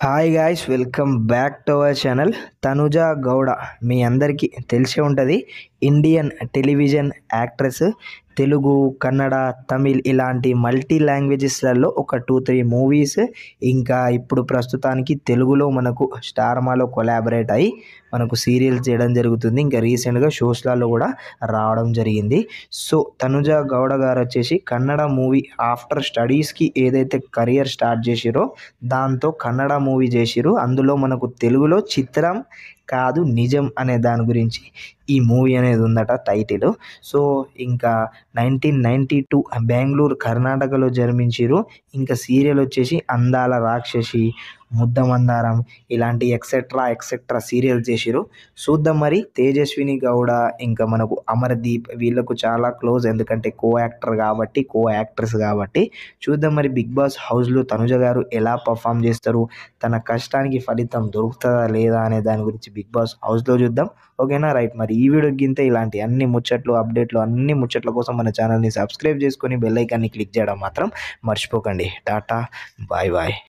Hi guys, welcome back to our channel. Tanuja Gowda మీ అందరికీ తెలిసే ఉంటుంది. Indian television actress. Telugu, Kannada, Tamil ఇలాంటి మల్టీ లాంగ్వేజెస్లలో ఒక 2-3 మూవీస్, ఇంకా ఇప్పుడు ప్రస్తుతానికి తెలుగులో మనకు స్టార్మాలో కొలాబరేట్ అయ్యి మనకు సీరియల్స్ చేయడం జరుగుతుంది. ఇంకా రీసెంట్గా షోస్లలో కూడా రావడం జరిగింది. సో తనుజ గౌడ గారు వచ్చేసి కన్నడ మూవీ ఆఫ్టర్ స్టడీస్కి ఏదైతే కెరియర్ స్టార్ట్ చేసిరో దాంతో కన్నడ మూవీ చేసిరు. అందులో మనకు తెలుగులో చిత్రం కాదు నిజం అనే దాని గురించి ఈ మూవీ అనేది ఉందట టైటిల్. సో ఇంకా 1992 బెంగళూరు కర్ణాటకలో జన్మించిరు. ఇంకా సీరియల్ వచ్చేసి అందాల రాక్షసి, ముద్దమందారం ఇలాంటి ఎక్సెట్రా ఎక్సెట్రా సీరియల్స్ చేసిరు. చూద్దాం మరి. తేజస్విని గౌడ ఇంకా మనకు అమర్దీప్ వీళ్ళకు చాలా క్లోజ్, ఎందుకంటే కో యాక్టర్ కాబట్టి, కో యాక్ట్రెస్ కాబట్టి. చూద్దాం మరి బిగ్ బాస్ హౌస్లో తనుజ గారు ఎలా పర్ఫామ్ చేస్తారు, తన కష్టానికి ఫలితం దొరుకుతుందా లేదా అనే దాని గురించి బిగ్ బాస్ హౌస్లో చూద్దాం. ఓకేనా, రైట్. మరి ఈ వీడియో గింతే ఇలాంటి అన్ని ముచ్చట్లు, అప్డేట్లు, అన్ని ముచ్చట్ల కోసం మన ఛానల్ని సబ్స్క్రైబ్ చేసుకొని బెల్ ఐకాన్ని క్లిక్ చేయడం మాత్రం మర్చిపోకండి. Tata, bye bye.